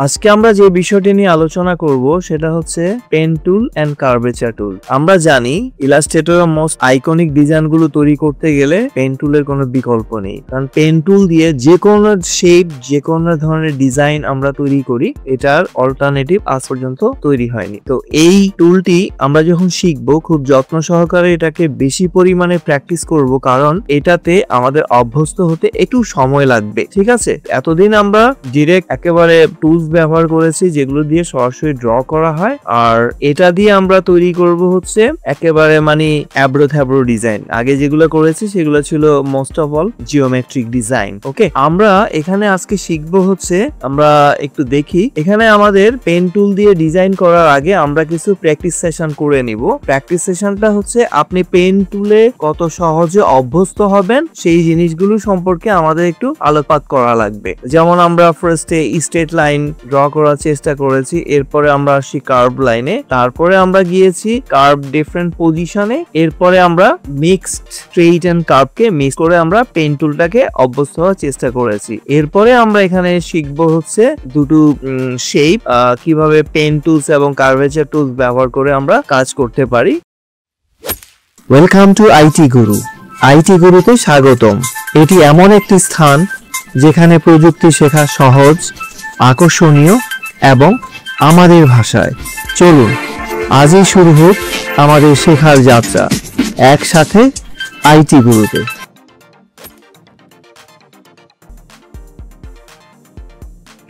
আজকে আমরা যে বিষয়টি নিয়ে আলোচনা করব সেটা হচ্ছে পেন টুল এন্ড কার্ভেচার টুল। আমরা জানি ইলাস্ট্রেটরের মোস্ট আইকনিক ডিজাইনগুলো তৈরি করতে গেলে পেন টুলের কোনো বিকল্প নেই, কারণ পেন টুল দিয়ে যে কোনো শেপ, যে কোনো ধরনের ডিজাইন আমরা তৈরি করি, এটার অল্টারনেটিভ আজ পর্যন্ত তৈরি হয়নি। তো এই টুলটি আমরা যখন শিখবো খুব যত্ন সহকারে এটাকে বেশি পরিমাণে প্র্যাকটিস করব, কারণ এটাতে আমাদের অভ্যস্ত হতে একটু সময় লাগবে। ঠিক আছে, এতদিন আমরা ডিরেক্ট একেবারে টুলস ব্যবহার করেছি যেগুলো দিয়ে সরাসরি ড্র করা হয়, আর এটা দিয়ে আমরা তৈরি করব হচ্ছে একেবারে অ্যাব্রো থ্যাব্রো ডিজাইন। আগে যেগুলো করেছি সেগুলো ছিল most of all geometric design. Okay, আমরা এখানে আজকে শিখবো হচ্ছে, আমরা একটু দেখি এখানে আমাদের পেন টুল দিয়ে ডিজাইন করার আগে আমরা কিছু প্র্যাকটিস সেশন করে নিব। প্র্যাকটিস সেশনটা হচ্ছে আপনি পেন টুলে কত সহজে অভ্যস্ত হবেন সেই জিনিসগুলো সম্পর্কে আমাদের একটু আলোকপাত করা লাগবে। যেমন আমরা ফার্স্টে স্ট্রেট লাইন ড্র করার চেষ্টা করেছি, এরপরে আমরা আসি কার্ভ লাইনে, তারপরে আমরা গিয়েছি কার্ভ ডিফারেন্ট পজিশনে, এরপরে আমরা মিক্সড স্ট্রেইট এন্ড কার্ভকে মিক্স করে আমরা পেন টুলটাকে অভ্যস্ত হওয়ার চেষ্টা করেছি। এরপরে আমরা এখানে শিখবো হচ্ছে দুটো শেপ, কিভাবে পেন টুলস এবং কার্ভেচার টুলস ব্যবহার করে আমরা কাজ করতে পারি। Welcome to IT Guru. IT গুরুতে স্বাগতম। এটি এমন একটি স্থান যেখানে প্রযুক্তি শেখা সহজ, আকর্ষণীয় এবং আমাদের ভাষায়। চলুন আজই শুরু হোক আমাদের শেখার যাত্রা একসাথে আইটি গুরুতে।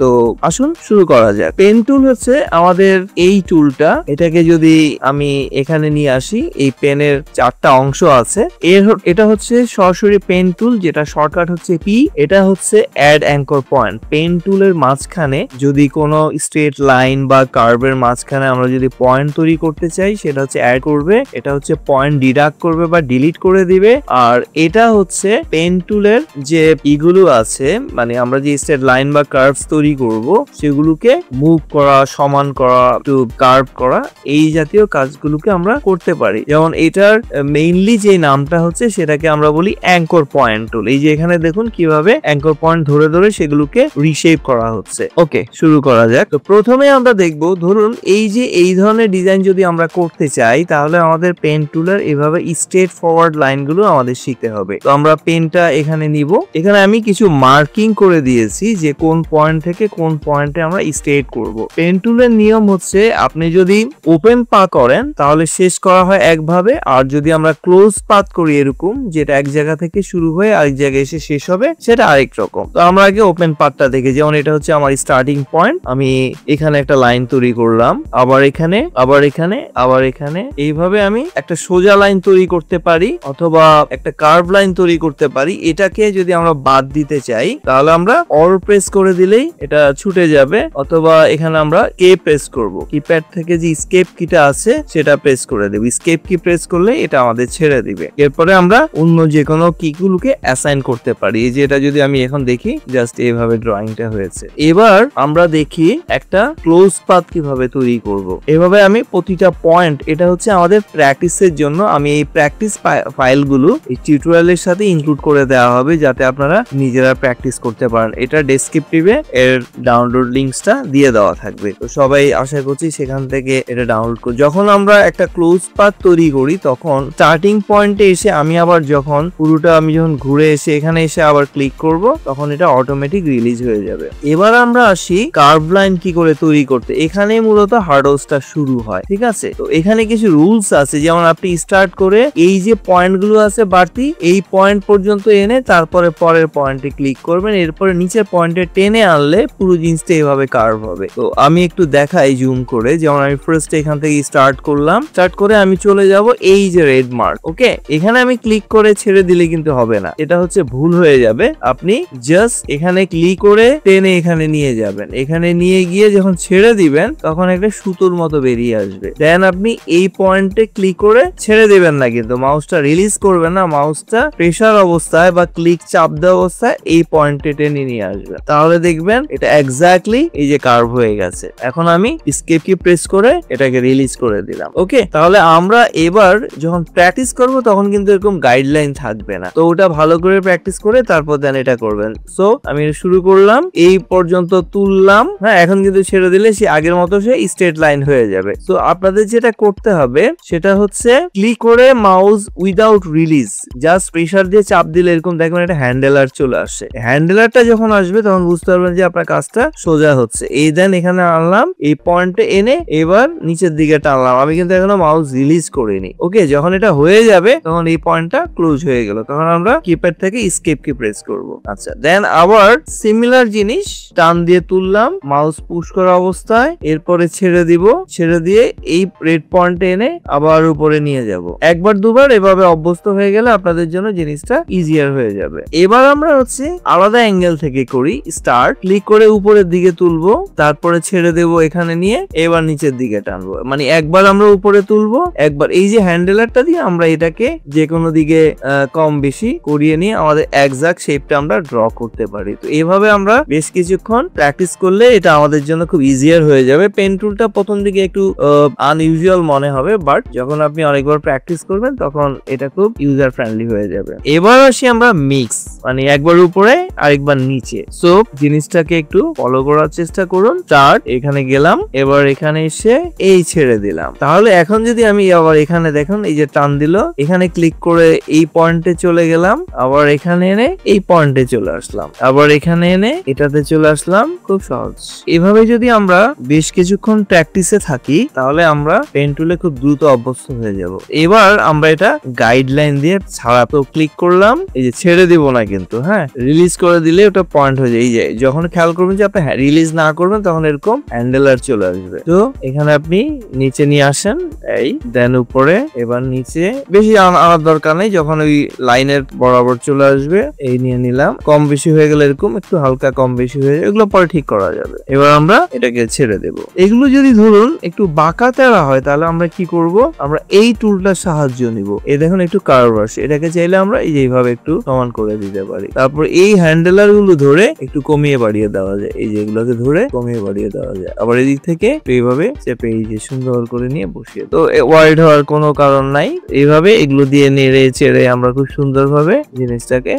তো আসুন শুরু করা যাক। পেন টুল হচ্ছে আমাদের এই টুলটা, এটাকে যদি আমি এখানে নিয়ে আসি, এই পেনের 4টা অংশ আছে। এটা হচ্ছে সরাসরি পেন টুল, যেটা শর্টকাট হচ্ছে পি। এটা হচ্ছে অ্যাড অ্যাঙ্কর পয়েন্ট। পেন টুলের মাঝখানে যদি কোনো স্ট্রেট লাইন বা কার্ভের মাঝখানে আমরা যদি পয়েন্ট তৈরি করতে চাই, সেটা হচ্ছে অ্যাড করবে। এটা হচ্ছে পয়েন্ট ডিডাক্ট করবে বা ডিলিট করে দিবে। আর এটা হচ্ছে পেন টুলের যে ইগুলো আছে, আমরা যে স্ট্রেট লাইন বা কার্ভস তৈরি করব সেগুলোকে মুভ করা, সমান করা, একটু কার্ভ করা, এই জাতীয় কাজগুলোকে আমরা করতে পারি। যেমন এটার মেইনলি যে নামটা হচ্ছে সেটাকে আমরা বলি অ্যাঙ্কর পয়েন্ট টুল। এই যে এখানে দেখুন কিভাবে অ্যাঙ্কর পয়েন্ট ধরে ধরে সেগুলোকে রিশেপ করা হচ্ছে। ওকে, শুরু করা যাক। তো প্রথমে আমরা দেখব, ধরুন এই ধরনের ডিজাইন যদি আমরা করতে চাই, তাহলে আমাদের পেন টুলের এভাবে স্ট্রেট ফরওয়ার্ড লাইনগুলো আমাদের শিখতে হবে। তো আমরা পেনটা এখানে নিব, এখানে আমি কিছু মার্কিং করে দিয়েছি যে কোন পয়েন্ট থেকে কোন পয়েন্টে আমরা স্ট্রেট করব। পেন টুলের নিয়ম হচ্ছে, আপনি যদি ওপেন পা করেন তাহলে শেষ করা হয় একভাবে, আর যদি আমরা ক্লোজ পাথ করি এরকম, যেটা এক জায়গা থেকে শুরু হয়ে আরেক জায়গায় এসে শেষ হবে, সেটা আরেক রকম। তো আমরা আগে ওপেন পাথটা দেখি। যেমন এটা হচ্ছে আমার স্টার্টিং পয়েন্ট, আমি এখানে একটা লাইন তৈরি করলাম, আবার এখানে, আবার এখানে, আবার এখানে, এইভাবে আমি একটা সোজা লাইন তৈরি করতে পারি অথবা একটা কার্ভ লাইন তৈরি করতে পারি। এটাকে যদি আমরা বাদ দিতে চাই তাহলে আমরা অল প্রেস করে দিলেই এটা ছুটে যাবে, অথবা এখানে আমরা কে প্রেস করব, কিপ্যাড থেকে যে স্কেপ কিটা আছে সেটা প্রেস করে দেব। স্কেপ কি প্রেস করলে এটা আমাদের ছেড়ে দিবে। এরপরে আমরা অন্য যে কোনো কিগুলোকে অ্যাসাইন করতে পারি। এই যে এটা যদি আমি এখন দেখি, জাস্ট এইভাবে ড্রয়িংটা হয়েছে। এবার আমরা দেখি একটা ক্লোজ পাথ কিভাবে তৈরি করব। এভাবে আমি প্রতিটা পয়েন্ট, এটা হচ্ছে আমাদের প্র্যাকটিসের জন্য, আমি এই প্র্যাকটিস ফাইলগুলো এই টিউটোরিয়ালের সাথে ইনক্লুড করে দেওয়া হবে যাতে আপনারা নিজেরা প্র্যাকটিস করতে পারেন। এটা ডেসক্রিপটিভে এর ডাউনলোড লিঙ্কসটা দিয়ে দেওয়া থাকবে। তো সবাই আশা করছি সেখান থেকে এটা ডাউনলোড করুন। যখন আমরা একটা ক্লোজ পাথ তৈরি করি তখন স্টার্টিং পয়েন্টে এসে আমি আবার যখন ঘুরে এসে এখানে এসে আবার ক্লিক করব, তখন এটা অটোমেটিক রিলিজ হয়ে যাবে। এবার আমরা আসি কার্ভ লাইন কি করে তৈরি করতে। এখানে মূলত হার্ডওয়ার্কটা শুরু হয়। ঠিক আছে, তো এখানে কিছু রুলস আছে। যেমন আপনি স্টার্ট করে এই যে পয়েন্টগুলো আছে বাড়তি, এই পয়েন্ট পর্যন্ত এনে তারপরে পরের পয়েন্টে ক্লিক করবেন। এরপরে নিচের পয়েন্টে টেনে আনলে পুরো জিনিসটা এভাবে কার্ভ হবে। তো আমি একটু দেখাই জুম করে। যেমন আমি ফার্স্ট এখান থেকে স্টার্ট করলাম, স্টার্ট করে আমি চলে যাব এই যে রেড মার্ক। ওকে, এখানে আমি ক্লিক করে ছেড়ে দিলে কিন্তু হবে না, এটা হচ্ছে ভুল হয়ে যাবে। আপনি জাস্ট এখানে ক্লিক করে টেনে এখানে নিয়ে যাবেন। এখানে নিয়ে গিয়ে যখন ছেড়ে দিবেন তখন একটা সুতোর মতো বেরিয়ে আসবে। দেন আপনি এই পয়েন্টে ক্লিক করে ছেড়ে দিবেন না, কিন্তু মাউসটা রিলিজ করবেন না, মাউসটা প্রেসার অবস্থায় বা ক্লিক চাপ দেওয়া অবস্থায় এই পয়েন্টে টেনে নিয়ে আসবে। তাহলে দেখবেন এটা এক্স্যাক্টলি এই যে কার্ভ হয়ে গেছে। এখন আমি এসকেপ কি প্রেস করে এটাকে রিলিজ করে দিলাম। ওকে, তাহলে আমরা এবার যখন প্র্যাকটিস করব তখন কিন্তু এরকম গাইডলাইন থাকবে না, তো ওটা ভালো করে প্র্যাকটিস করে তারপর দেন এটা করবেন। সো আমি শুরু করলাম, এই পর্যন্ত তুললাম, হ্যাঁ এখন কিন্তু ছেড়ে দিলে সে আগের মতো সে স্ট্রেট লাইন হয়ে যাবে। তো আপনাদের যেটা করতে হবে সেটা হচ্ছে ক্লিক করে mouse without release just pressure দিয়ে চাপ দিলে এরকম দেখবেন একটা হ্যান্ডেলার চলে আসে। হ্যান্ডেলারটা যখন আসবে তখন বুঝতে পারবেন যে আপনার কাজটা সোজা হচ্ছে। এই দেন এখানে আনলাম, এই পয়েন্টে এনে এবার নিচের দিকে টানলাম। আমি কিন্তু এখনো মাউস রিলিজ করিনি। ওকে, যখন এটা হয়ে যাবে তখন এই পয়েন্টটা ক্লোজ হয়ে গেল, তখন আমরা কিপ্যাড থেকে এসকেপ কি প্রেস করব। আচ্ছা, দেন আবার সিমিলার জিনিস টান দিয়ে তুললাম মাউস পুশ করা অবস্থায়, এরপরে ছেড়ে দিব, ছেড়ে দিয়ে এই রেড পয়েন্টে এনে আবার উপরে নিয়ে যাব। একবার দুবার এভাবে অভ্যস্ত হয়ে গেলে আপনাদের জন্য জিনিসটা ইজিয়ার হয়ে যাবে। এবার আমরা হচ্ছে আলাদা অ্যাঙ্গেল থেকে করি। স্টার্ট, ক্লিক করে উপরের দিকে তুলবো, তারপরে ছেড়ে দেব এখানে নিয়ে, এবার নিচের দিকে টানবো। মানে একবার আমরা উপরে তুলবো, একবার এই যে হ্যান্ডেলারটা দিয়ে আমরা এটাকে যে কোনো দিকে কম বেশি করিয়ে নিয়ে আমাদের এক্সাক্ট শেপটা আমরা ড্র করতে পারি। তো এইভাবে আমরা বেশ কিছুক্ষণ প্র্যাকটিস করলে এটা আমাদের জন্য খুব ইজিয়ার হয়ে যাবে। পেন টুলটা প্রথম দিকে একটু আনইউজুয়াল মনে হবে, বাট যখন আপনি অনেকবার প্র্যাকটিস করবেন তখন এটা খুব ইউজার ফ্রেন্ডলি হয়ে যাবে। এবার আসি আমরা মিক্স, মানে একবার উপরে আরেকবার নিচে। সো জিনিসটাকে একটু ফলো করার চেষ্টা করুন। স্টার্ট, এখানে গেলাম, এবার এখানে এসে এই ছেড়ে দিলাম। তাহলে এখন যদি আমি আবার এখানে দেখুন এই যে টান দিল, এখানে ক্লিক করে এই পয়েন্টে চলে গেলাম, আবার এখানে এনে এই পয়েন্টে চলে আসলাম, আবার এখানে এনে এটাতে চলে আসলাম। খুব সহজ। এভাবে যদি আমরা বেশ কিছুক্ষণ প্র্যাকটিসে থাকি তাহলে আমরা পেন টুলে খুব দ্রুত অভ্যস্ত হয়ে যাব। এবার আমরা এটা গাইডলাইন দিয়ে ছাড়া, তো ক্লিক করলাম, এই যে ছেড়ে দিব না কিন্তু, হ্যাঁ রিলিজ করে দিলে ওটা পয়েন্ট হয়ে যায়। এই যে যখন খেয়াল করবেন যে আপনি রিলিজ না করবেন তখন এরকম হ্যান্ডেলার চলে আসবে। তো এখানে আপনি নিচে নিয়ে আসেন, এই দেন উপরে, এবার নিচে, বেশি আনার দরকার নেই, যখন ওই লাইনের বরাবর চলে আসবে এই নিয়ে নিলাম। কম বেশি হয়ে গেলে এরকম একটু হালকা কম বেশি হয়ে যায়, এগুলো পরে ঠিক করা যাবে। এবার আমরা এটাকে ছেড়ে দেব। এগুলো যদি ধরুন একটু বাঁকা তেরা হয় তাহলে আমরা কি করব, আমরা এই টুলটার সাহায্য নিব। এই দেখুন একটু কার্ভ আসে, এটাকে চাইলে আমরা এই যে এইভাবে একটু সমান করে দিতে পারি। তারপর এই হ্যান্ডেলার গুলো ধরে একটু কমিয়ে বাড়িয়ে দেওয়া যায়, এই যে এগুলোকে ধরে কমিয়ে বাড়িয়ে দেওয়া যায়। আবার এদিক থেকে এইভাবে চেপে এই যে সুন্দর করে নিয়ে বসিয়ে, তো ওয়াইড হওয়ার কোনো কারণ নাই। এইভাবে এগুলো দিয়ে নেড়ে চেড়ে আমরা খুব সুন্দর ভাবে জিনিসটাকে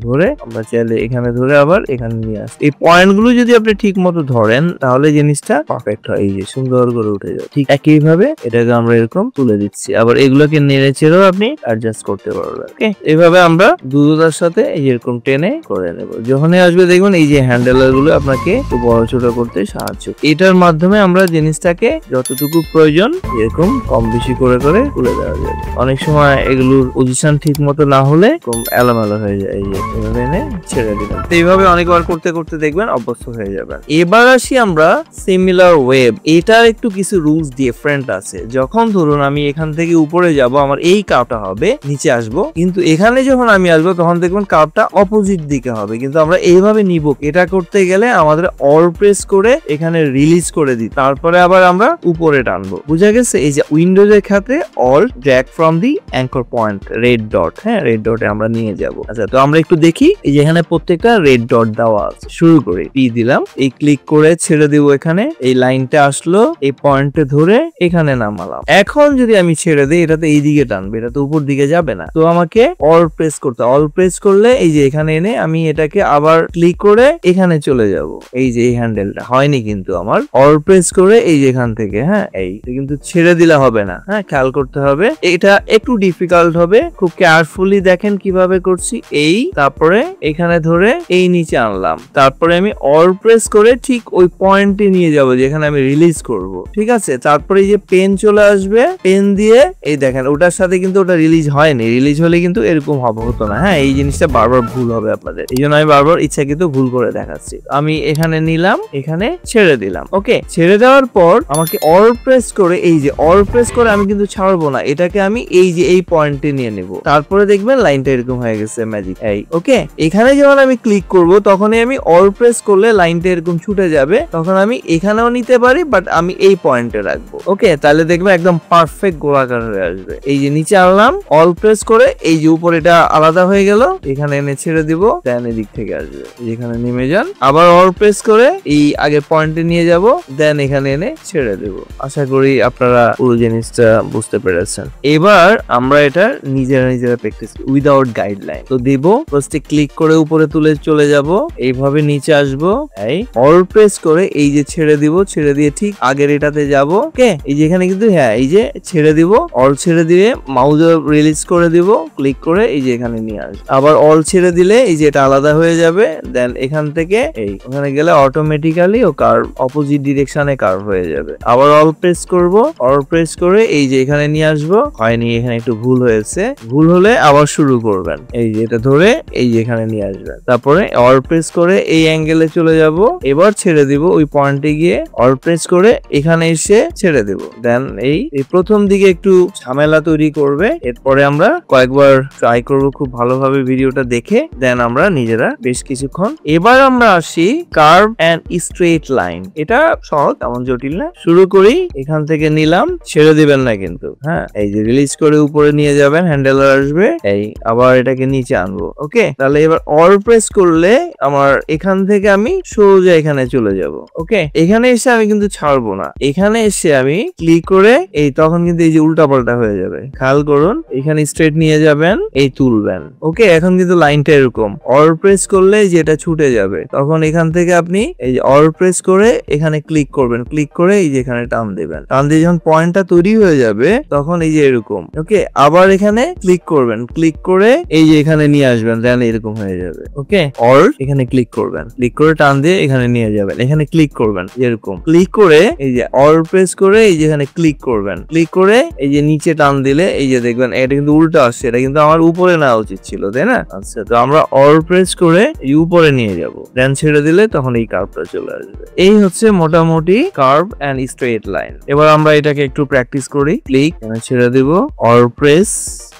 ধরে আমরা চাইলে এখানে ধরে আবার এখানে নিয়ে আসি। এই পয়েন্ট গুলো যদি আপনি ঠিক মতো ধরেন তাহলে জিনিসটা পারফেক্ট হয়, এই যে সুন্দর করে উঠে যায়। ঠিক একইভাবে এটাকে আমরা এরকম তুলে দিচ্ছি, আবার এগুলোকে নেড়ে চেড়েও আপনি অ্যাডজাস্ট করতে পারবেন। ওকে, এইভাবে আমরা দ্রুততার সাথে এরকম টেনে করে নেব। যখনই আসবে দেখবেন এই যে হ্যান্ডেলার গুলো আপনাকে একটু বড় ছোট করতে সাহায্য, এটার মাধ্যমে আমরা জিনিসটাকে যতটুকু প্রয়োজন এরকম কম বেশি করে করে তুলে দেওয়া যাবে। অনেক সময় এগুলোর পজিশন ঠিক মতো না হলে কম এলোমেলো হয়ে যায়, এই যে এভাবে এনে ছেড়ে দিলাম। এইভাবে অনেকবার করতে করতে দেখবেন অভ্যস্ত হয়ে যাবেন। এবার আসি আমরা সিমিলার ওয়েব। এটার একটু কিছু রুলস ডিফারেন্ট আছে। যখন ধরুন আমি এখান থেকে উপরে যাব, আমার এই কার্ভটা হবে, নিচে আসবো, কিন্তু এখানে যখন আমি আসবো তখন দেখবেন কার্ভটা অপোজিট দিকে হবে, কিন্তু আমরা এইভাবে নিব। এটা করতে গেলে আমাদের অল প্রেস করে এখানে রিলিজ করে দিই, তারপরে আবার আমরা উপরে টানবো। বুঝা গেছে? এই যে উইন্ডোজের ক্ষেত্রে all drag from the anchor point, red dot, হ্যাঁ রেড ডটে আমরা নিয়ে যাব। আচ্ছা, তো আমরা একটু দেখি, এই যে এখানে প্রত্যেকটা রেড ডট দেওয়া আছে। শুরু করি, পি দিলাম, এই ক্লিক করে ছেড়ে দিব, এখানে এই লাইনটা আসলো, এই পয়েন্টে ধরে এখানে নামালাম। এখন যদি আমি ছেড়ে দিই এটা তো এই দিকে টানবে, এটা তো উপর দিকে যাবে না, তো আমাকে অল প্রেস করতে, অল প্রেস করলে এই যে এখানে এনে আমি এটাকে আবার ক্লিক করে এখানে চলে যাব। এই যে এই হ্যান্ডেলটা হয়নি কিন্তু আমার, অল প্রেস করে এই যে এখান থেকে, হ্যাঁ এই কিন্তু ছেড়ে দিলে হবে না, হ্যাঁ খেয়াল করতে হবে। এটা একটু ডিফিকাল্ট হবে, খুব কেয়ারফুলি দেখেন কিভাবে করছি। এই তারপরে এখানে ধরে এই নিচে আনলাম, তারপরে আমি অল প্রেস করে ঠিক ওই পয়েন্টে নিয়ে যাব যেখানে আমি রিলিজ করব। ঠিক আছে, তারপরে এই যে পেন চলে আসবে, পেন দিয়ে এই দেখেন ওটার সাথে কিন্তু ওটা রিলিজ হয়নি, রিলিজ হলে কিন্তু এরকম হতো না। হ্যাঁ, এই জিনিসটা বারবার ভুল হবে আপনাদের, এই জন্য আমি বারবার ইচ্ছাকৃত ভুল করে দেখাচ্ছি। আমি এখানে নিলাম, এখানে ছেড়ে দিলাম। ওকে, ছেড়ে দেওয়ার পর আমাকে অল প্রেস করে, এই যে অল প্রেস করে আমি কিন্তু ছাড়বো না, এটাকে আমি এই যে এই পয়েন্টে নিয়ে নেব। তারপরে দেখবেন লাইনটা এরকম হয়ে গেছে, ম্যাজিক। এই ওকে, এখানে যখন আমি ক্লিক করব তখনই আমি অল প্রেস করলে লাইনটা এরকম ছুটে যাবে, তখন আমি এখানেও নিতে পারি, বাট আমি এই পয়েন্টে রাখবো। ওকে, তাহলে দেখবে একদম পারফেক্ট গোলাকার হয়ে আসবে। এই যে নিচে আনলাম, অল প্রেস করে এই যে উপরে এটা আলাদা হয়ে গেল, এখানে এনে ছেড়ে দিব, দেন এদিক থেকে আসবে, যেখানে নেমে যান। আবার অল প্রেস করে এই আগে পয়েন্টে নিয়ে যাব, দেন এখানে এনে ছেড়ে দেব। আশা করি আপনারা পুরো জিনিসটা বুঝতে পেরেছেন। এবার আমরা এটা নিজেরা প্র্যাকটিস উইদাউট গাইডলাইন তো দেব। ফার্স্টে ক্লিক করে উপরে তুলে চলে যাব, এইভাবে নিচে আসবো, এই অল প্রেস করে এই যে ছেড়ে দিব, ছেড়ে দিয়ে ঠিক আগের এটাতে যাব। ওকে, এই যে এখানে কিন্তু হ্যাঁ এই যে ছেড়ে দিব, অল ছেড়ে দিয়ে মাউস রিলিজ করে দিব, ক্লিক করে এই যে এখানে নিয়ে আসবো। আবার অল ছেড়ে দিলে এই যে এটা আলাদা হয়ে যাবে, দেন এখান থেকে এই ওখানে গেলে অটোমেটিক্যালি ও কার্ভ অপোজিট ডিরেকশনে কার্ভ হয়ে যাবে। আবার অল প্রেস করব, অল প্রেস করে এই যে এখানে নিয়ে আসবো। হয়নি, এখানে একটু ভুল হয়েছে, ভুল হলে আবার শুরু করবেন, এই যে এটা ধরে এই যে এখানে নিয়ে আসবেন। তারপরে অল প্রেস করে এই অ্যাঙ্গেলে চলে যাব, এবার ছেড়ে দিব ওই পয়েন্টে গিয়ে, অল প্রেস করে এখানে এসে ছেড়ে দেব। দেন এই প্রথম দিকে একটু ঝামেলা তৈরি করবে, এরপরে আমরা কয়েকবার ট্রাই করব খুব ভালোভাবে ভিডিওটা দেখে, দেন আমরা নিজেরা বেশ কিছুক্ষণ। এবার আমরা আসি কার্ভ এন্ড স্ট্রেট লাইন। এটা সহজ, তেমন জটিল না। শুরু করি, এখান থেকে নিলাম, ছেড়ে দিবেন না কিন্তু, হ্যাঁ এই যে রিলিজ করে উপরে নিয়ে যাবেন, হ্যান্ডেলার আসবে, এই আবার এটাকে নিচে আনবো। ওকে, তাহলে এবার অল প্রেস করলে আমার এখান থেকে আমি সোজা এখানে চলে যাব। ওকে, এখানে এসে আমি কিন্তু ছাড়বো না, এখানে এসে আমি ক্লিক করে এই তখন কিন্তু এই যে উল্টা পাল্টা হয়ে যাবে, খেয়াল করুন। এখানে স্ট্রেট নিয়ে যাবেন, এই তুলবেন। ওকে, এখন কিন্তু লাইনটা এরকম, অল প্রেস করলে যেটা ছুটে যাবে, তখন এখান থেকে আপনি এই যে অল প্রেস করে এখানে ক্লিক করবেন, ক্লিক করে এই যে এখানে টান দিবেন, টান দিয়ে যখন পয়েন্টটা তৈরি হয়ে যাবে তখন এই যে এরকম। ওকে, আবার এখানে ক্লিক করবেন, ক্লিক করে এই যে এখানে নিয়ে আসবেন, দেন এরকম হয়ে যাবে। ওকে, অল এখানে ক্লিক করবেন, ক্লিক করে টান দিয়ে এখানে নিয়ে যাবেন, এখানে ক্লিক করবেন, এরকম ক্লিক করে এই যে অল প্রেস করে এই যে এখানে ক্লিক করবেন, ক্লিক করে এই যে নিচে টান দিলে এই যে দেখবেন এটা কিন্তু উল্টো আসছে, এটা কিন্তু আমার উপরে নেওয়া উচিত ছিল, তাই না? আচ্ছা, তো আমরা অল প্রেস করে এই উপরে নিয়ে যাব, দেন ছেড়ে দিলে তখন এই কার্ভটা চলে আসবে। এই হচ্ছে মোটামুটি কার্ভ এন্ড স্ট্রেট লাইন। এবার আমরা এটাকে একটু প্র্যাকটিস করি। ক্লিক, ছেড়ে দিব, অল প্রেস,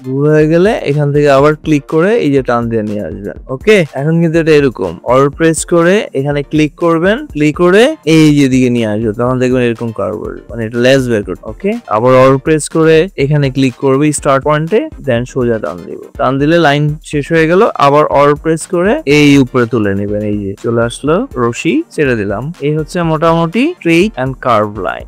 দূর হয়ে গেলে এখান থেকে আবার ক্লিক করে এই যে টান দিয়ে নিয়ে আসবেন। ওকে, এখন কিন্তু এটা এরকম, অল প্রেস করে এখানে ক্লিক করবেন, ক্লিক করে এই যে দিকে নিয়ে আসবে, তখন দেখবেন এরকম কার্ভ আসবে, মানে এটা লেস বের করবে। ওকে, আবার অল প্রেস করে এখানে ক্লিক করবে স্টার্ট পয়েন্টে, দেন সোজা টান দিব, টান দিলে লাইন শেষ হয়ে গেল। আবার অল প্রেস করে এই উপরে তুলে নেবেন, এই যে চলে আসলো রশি, ছেড়ে দিলাম। এই হচ্ছে মোটামুটি স্ট্রেট এন্ড কার্ভ লাইন।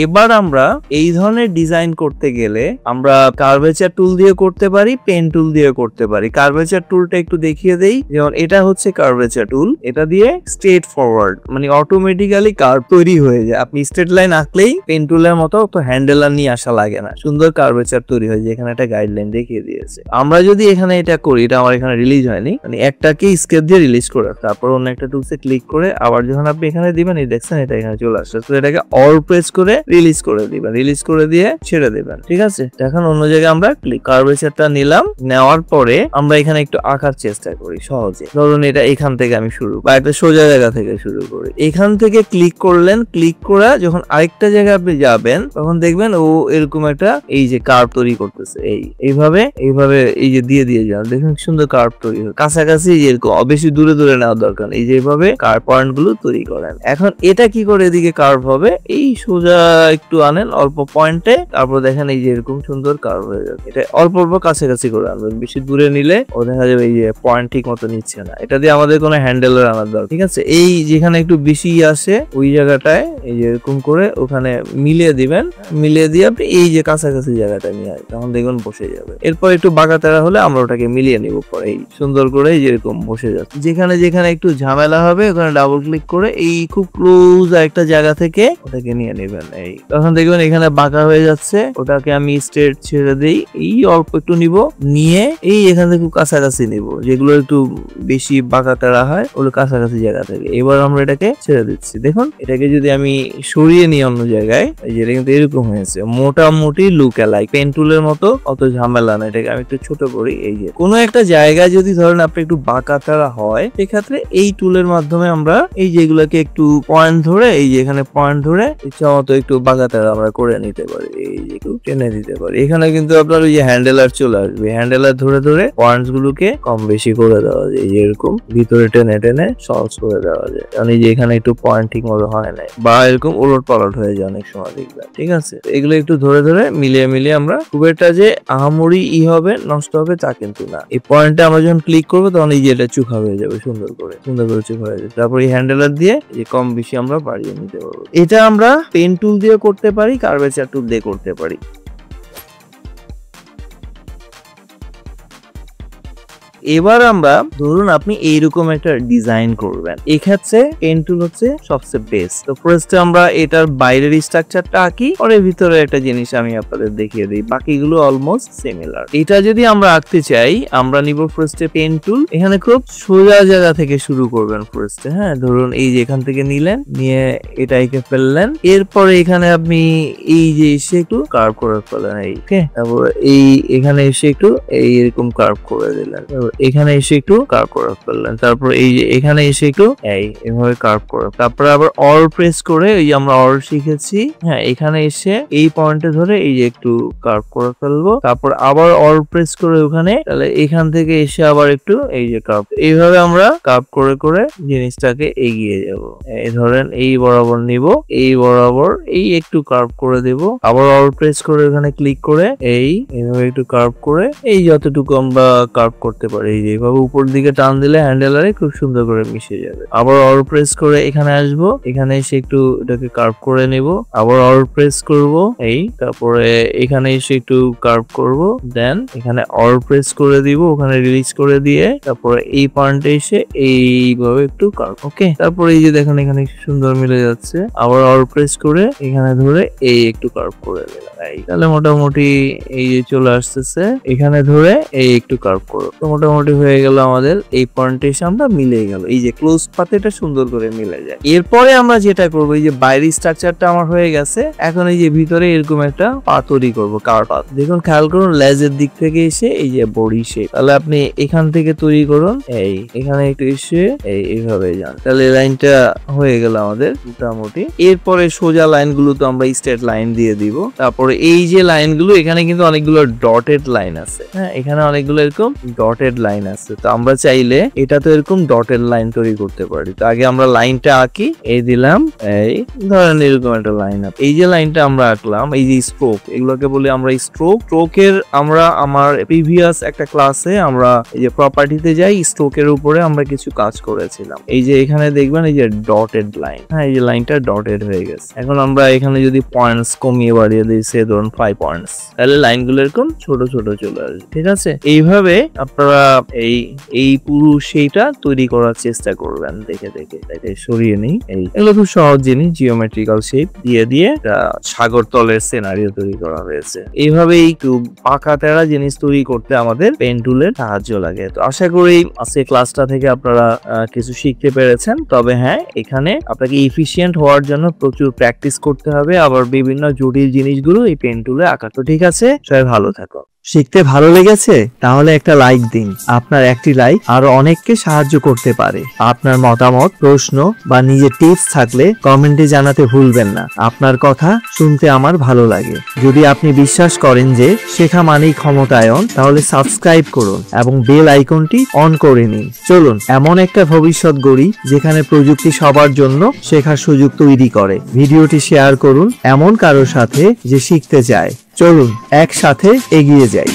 এবার আমরা এই ধরনের ডিজাইন করতে গেলে আমরা কার্ভেচার টুল দিয়ে করতে পারি, পেন টুল দিয়ে করতে পারি। কার্ভেচার টুলটা একটু দেখিয়ে দেই। যেমন এটা হচ্ছে কার্ভেচার টুল, এটা দিয়ে স্ট্রেট ফরওয়ার্ড মানে অটোমেটিক্যালি কার্ভ তৈরি হয়ে যায়। আপনি স্ট্রেট লাইন আঁকলেই পেন টুলের মতো তো হ্যান্ডেলার নিয়ে আসা লাগে না, সুন্দর কার্ভেচার তৈরি হয়ে যায়। এখানে একটা গাইডলাইন দেখিয়ে দিয়েছে। আমরা যদি এখানে এটা করি, এটা আমার এখানে রিলিজ হয়নি, মানে একটাকে স্কেপ দিয়ে রিলিজ করে তারপর অন্য একটা টুলসে ক্লিক করে আবার যখন আপনি এখানে দিবেন, এই দেখছেন এটা এখানে চলে আসছে। তো এটাকে অল প্রেস করে রিলিজ করে দিবেন, রিলিজ করে দিয়ে ছেড়ে দিবেন। ঠিক আছে, এখন অন্য জায়গায় আমরা ক্লিক কার্ভেচারটা নিলাম, নেওয়ার পরে আমরা এখানে একটু আঁকার চেষ্টা করি সহজে। ধরুন এটা এখান থেকে আমি শুরু, বা একটা সোজা জায়গা থেকে শুরু করি। এখান থেকে ক্লিক করলেন, ক্লিক করা যখন আরেকটা জায়গায় আপনি যাবেন তখন দেখবেন ও এরকম একটা এই যে কার্ভ তৈরি করতেছে, এইভাবে এই যে দিয়ে যান, দেখুন সুন্দর কার্ভ তৈরি হয়। কাছাকাছি এরকম, বেশি দূরে দূরে নেওয়ার দরকার নেই, এই যে এইভাবে কার্ভ পয়েন্ট গুলো তৈরি করেন। এখন এটা কি করে এদিকে কার্ভ হবে, এই সোজা একটু আনেন অল্প পয়েন্টে, তারপর দেখেন এই যে এরকম সুন্দর কার্ভ হয়ে যাবে। এটা অল্প অল্প কাছাকাছি করে আনবেন, বেশি দূরে নিলে ও দেখা যাবে এই যে পয়েন্ট ঠিক মতো নিচ্ছে না। এটা দিয়ে আমাদের কোনো হ্যান্ডেলার আনার দরকার। ঠিক আছে, এই যেখানে একটু বেশি আসে ওই জায়গাটায় এই যে এরকম করে ওখানে মিলিয়ে দিবেন, মিলিয়ে দিয়ে আপনি এই যে কাছাকাছি জায়গাটা নিয়ে আসবেন, তখন দেখবেন বসে যাবে। এরপর একটু বাঁকা তেরা হলে আমরা ওটাকে মিলিয়ে নিব, পরে এই সুন্দর করে যেরকম বসে যাচ্ছে। যেখানে যেখানে একটু ঝামেলা হবে ওখানে ডাবল ক্লিক করে এই খুব ক্লোজ একটা জায়গা থেকে ওটাকে নিয়ে নেবেন, এই তখন দেখবেন এখানে বাঁকা হয়ে যাচ্ছে। ওটাকে আমি স্ট্রেট ছেড়ে দিই, এই অল্প একটু নিব, নিয়ে এই এখান থেকে খুব কাছাকাছি নিব, যেগুলো একটু বেশি বাঁকা তেরা হয় ওগুলো কাছাকাছি জায়গা থেকে। এবার আমরা এটাকে ছেড়ে দিচ্ছি। দেখুন এটাকে যদি আমি সরিয়ে নিই অন্য জায়গায়, যেটা কিন্তু এরকম হয়েছে, মোটামুটি লুক অ্যালাইক, পেন টুলের মতো অত ঝামেলা না। এটাকে আমি একটু ছোট করি, এই যে কোনো একটা জায়গায় যদি ধরেন আপনি একটু বাঁকা তেরা হয়, সেক্ষেত্রে এই টুলের মাধ্যমে আমরা এই যেগুলোকে একটু পয়েন্ট ধরে, এই যে এখানে পয়েন্ট ধরে ইচ্ছা মতো একটু বাঁকাতারা আমরা করে নিতে পারি, এই যে একটু টেনে দিতে পারি। এখানে কিন্তু আপনার ওই যে হ্যান্ডেলার চলে আসবে, হ্যান্ডেলার ধরে ধরে পয়েন্টস গুলোকে কম বেশি করে দেওয়া যায়, এরকম ভিতরে টেনে টেনে সহজ করে দেওয়া যায়। কারণ এই যে এখানে একটু পয়েন্ট ঠিক মতো হয় নাই বা এরকম উলট পালট হয়ে যায় অনেক সময় দেখবেন, ঠিক আছে। এগুলো একটু ধরে ধরে মিলিয়ে মিলিয়ে আমরা খুব একটা যে আহামরি হবে নষ্ট হবে তা কিন্তু না। এই পয়েন্টে আমরা যখন ক্লিক করবো তখন এই যে এটা চোখা হয়ে যাবে, সুন্দর করে চোখা হয়ে যাবে। তারপর এই হ্যান্ডেলার দিয়ে এই কম বেশি আমরা বাড়িয়ে নিতে পারবো। এটা আমরা পেন টুল দিয়ে করতে পারি, কার্ভেচার টুল দিয়ে করতে পারি। এবার আমরা ধরুন আপনি এইরকম একটা ডিজাইন করবেন, এক্ষেত্রে পেন টুল হচ্ছে সবচেয়ে বেস্ট। তো ফার্স্টে আমরা এটার বাইরের স্ট্রাকচারটা আঁকি, পরে ভিতরে একটা জিনিস আমি আপনাদের দেখিয়ে দিই, বাকিগুলো অলমোস্ট সিমিলার। এটা যদি আমরা আঁকতে চাই আমরা নিব ফার্স্টে পেন টুল, এখানে খুব সোজা জায়গা থেকে শুরু করবেন ফার্স্টে। হ্যাঁ, ধরুন এই যে এখান থেকে নিলেন, নিয়ে এটা এঁকে ফেললেন, এরপরে এখানে আপনি এই যে এসে একটু কার্ভ করে ফেলেন, এই ওকে। তারপর এই এখানে এসে একটু এইরকম কার্ভ করে দিলেন, এখানে এসে একটু কার্ভ করে ফেললেন, তারপর এই যে এখানে এসে একটু এইভাবে কার্ভ করে, তারপরে আবার অর প্রেস করে, এই যে আমরা অর শিখেছি, হ্যাঁ, এখানে এসে এই পয়েন্টে ধরে এই যে একটু কার্ভ করে ফেলবো, তারপর আবার অর প্রেস করে ওখানে, তাহলে এখান থেকে এসে আবার একটু এই যে কার্ভ, এইভাবে আমরা কার্ভ করে করে জিনিসটাকে এগিয়ে যাব। এই ধরেন এই বরাবর নিব, এই বরাবর এই একটু কার্ভ করে দেব, আবার অর প্রেস করে ওখানে ক্লিক করে এইভাবে একটু কার্ভ করে এই যতটুকু আমরা কার্ভ করতে পারি, এইভাবে উপর দিকে টান দিলে হ্যান্ডেলারে খুব সুন্দর করে মিশে যাবে। আবার অর প্রেস করে এখানে আসবো, এখানে এসে একটু এটাকে কার্ভ করে নেব, আবার অর প্রেস করব, তারপরে এখানে এসে একটু কার্ভ করব, দেন এখানে অর প্রেস করে দিব, ওখানে রিলিজ করে দিয়ে তারপরে এই পয়েন্টে এসে এইভাবে একটু কার্ভ, ওকে। তারপরে এই যে দেখেন এখানে সুন্দর মিলে যাচ্ছে, আবার অর প্রেস করে এখানে ধরে এই একটু কার্ভ করে দিলাম, তাহলে মোটামুটি এই যে চলে আসতেছে, এখানে ধরে এই একটু কার্ভ করো, তো মোটামুটি হয়ে গেল আমাদের এই পয়েন্টে এসে আমরা মিলে গেল, এই যে ক্লোজ পাতেটা সুন্দর করে মিলে যায়। এরপরে আমরা যেটা করবো, এই যে বাইরের স্ট্রাকচারটা আমার হয়ে গেছে, এখন এই যে ভিতরে এরকম একটা পা তৈরি করবো, কার পাত। দেখুন খেয়াল করুন লেজের দিক থেকে এসে এই যে বডি শেপ, তাহলে আপনি এখান থেকে তৈরি করুন, এখানে একটু এসে এইভাবে যান, তাহলে লাইনটা হয়ে গেল আমাদের মোটামুটি। এরপরে সোজা লাইনগুলো তো আমরা স্ট্রেট লাইন দিয়ে দিব, তারপরে এই যে লাইনগুলো এখানে কিন্তু অনেকগুলো ডটেড লাইন আছে, হ্যাঁ, এখানে অনেকগুলো এরকম ডটেড লাইন আছে, তো আমরা চাইলে এটা তো এরকম ডটেড লাইন তৈরি করতে পারি। তো আগে আমরা লাইনটা আঁকি, এই দিলাম, এই ধরেন এরকম একটা লাইন আপ, এই যে লাইনটা আমরা আঁকলাম, এই যে স্ট্রোক, এগুলোকে বলি আমরা স্ট্রোকের আমরা আমার প্রিভিয়াস একটা ক্লাসে আমরা এই যে প্রপার্টিতে যাই, স্ট্রোকের উপরে আমরা কিছু কাজ করেছিলাম। এই যে এখানে দেখবেন এই যে ডটেড লাইন, হ্যাঁ, এই যে লাইনটা ডটেড হয়ে গেছে। এখন আমরা এখানে যদি পয়েন্টস কমিয়ে বাড়িয়ে দিই, সে ধরুন 5 পয়েন্টস, তাহলে লাইনগুলো এরকম ছোট ছোট চলে আসবে, ঠিক আছে। এইভাবে আপনারা এই পুরো সেইটা তৈরি করার চেষ্টা করবেন, দেখে দেখে এটাকে সরিয়ে নিই। এগুলো খুব সহজ জিনিস, জিওমেট্রিক্যাল শেপ দিয়ে দিয়ে সাগর তলের সিনারিও তৈরি করা হয়েছে। এইভাবে একটু পাকা তেরা জিনিস তৈরি করতে আমাদের পেন টুলের সাহায্য লাগে। তো আশা করি আজকে ক্লাসটা থেকে আপনারা কিছু শিখতে পেরেছেন। তবে হ্যাঁ, এখানে আপনাকে এফিশিয়েন্ট হওয়ার জন্য প্রচুর প্র্যাকটিস করতে হবে, আবার বিভিন্ন জটিল জিনিসগুলো এই পেন টুলে আঁকা। তো ঠিক আছে, সবাই ভালো থাকো। শিখতে ভালো লেগেছে? তাহলে একটা লাইক দিন। আপনার একটি লাইক আরো অনেককে সাহায্য করতে পারে। আপনার মতামত, প্রশ্ন বা নিজের টিপস থাকলে কমেন্টে জানাতে ভুলবেন না। আপনার কথা শুনতে আমার ভালো লাগে। যদি আপনি বিশ্বাস করেন যে শেখা মানেই ক্ষমতায়ন, তাহলে সাবস্ক্রাইব করুন এবং বেল আইকনটি অন করে নিন। চলুন এমন একটা ভবিষ্যৎ গড়ি যেখানে প্রযুক্তি সবার জন্য শেখার সুযোগ তৈরি করে। ভিডিওটি শেয়ার করুন এমন কারোর সাথে যে শিখতে চায়। চলুন একসাথে এগিয়ে যাই।